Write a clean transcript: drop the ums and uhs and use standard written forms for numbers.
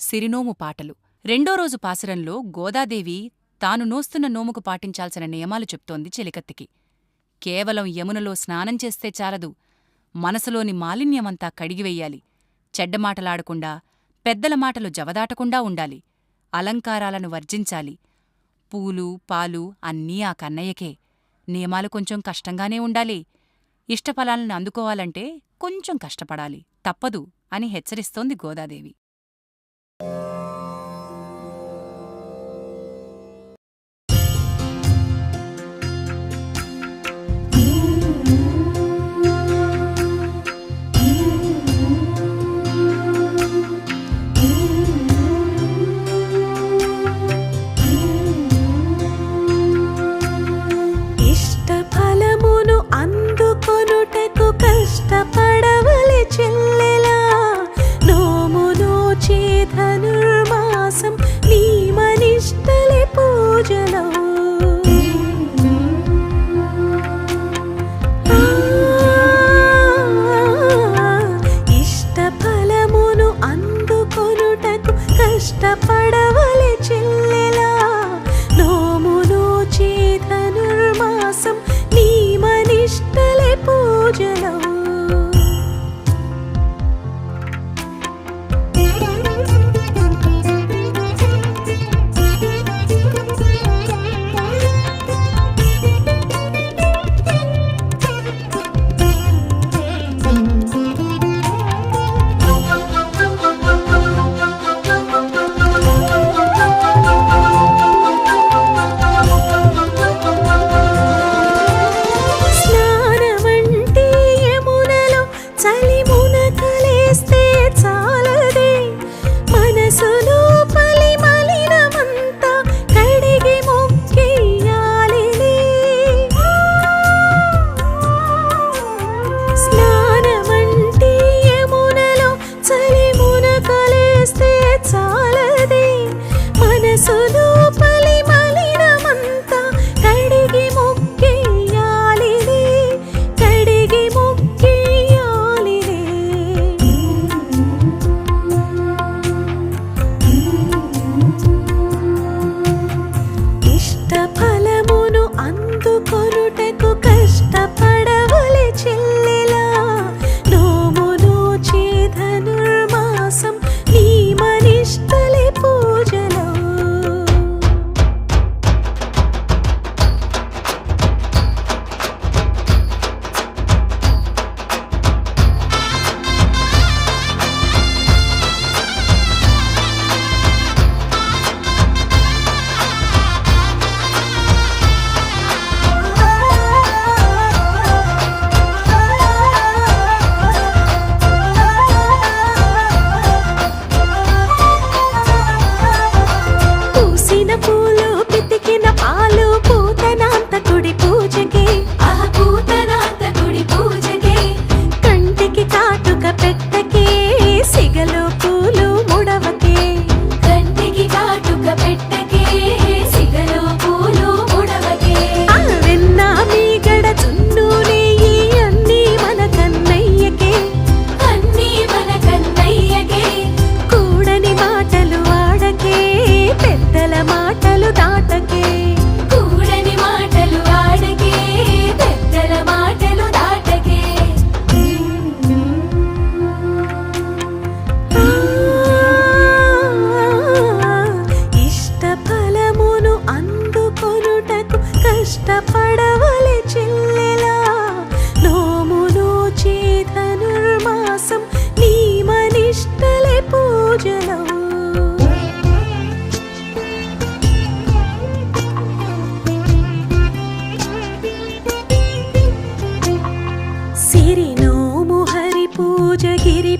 సిరినోము పాటలు. రెండో రోజు పాసురంలో గోదాదేవి తాను నోస్తున్న నోముకు పాటించాల్సిన నియమాలు చెప్తోంది చెలికత్తెకి. కేవలం యమునలో స్నానం చేస్తే చాలదు, మనసులోని మాలిన్యమంతా కడిగివెయ్యాలి. చెడ్డమాటలాడకుండా, పెద్దల మాటలు జవదాటకుండా ఉండాలి. అలంకారాలను వర్జించాలి. పూలు, పాలు అన్నీ ఆ కన్నయ్యకే. నియమాలు కొంచెం కష్టంగానే ఉండాలి. ఇష్టఫలాలను అందుకోవాలంటే కొంచెం కష్టపడాలి, తప్పదు అని హెచ్చరిస్తోంది గోదాదేవి. ఇష్టఫలమును అందుకొనుటకు కష్టపడవలె చెల్లెలా, నోము నోచే ధనుర్మాసం నియమనిష్టలే పూజలో. ఇష్టఫలమును అందుకొనుటకు కష్టపడవలె చెల్లెలా, నోము నోచే ధనుర్మాసం నియమనిష్టలే పూజలో. కష్టపడవలె చెల్లెలా, నోము నోచే ధనుర్మాసం నియమనిష్టలే పూజలో. సిరి నోము హరి పూజ గిరి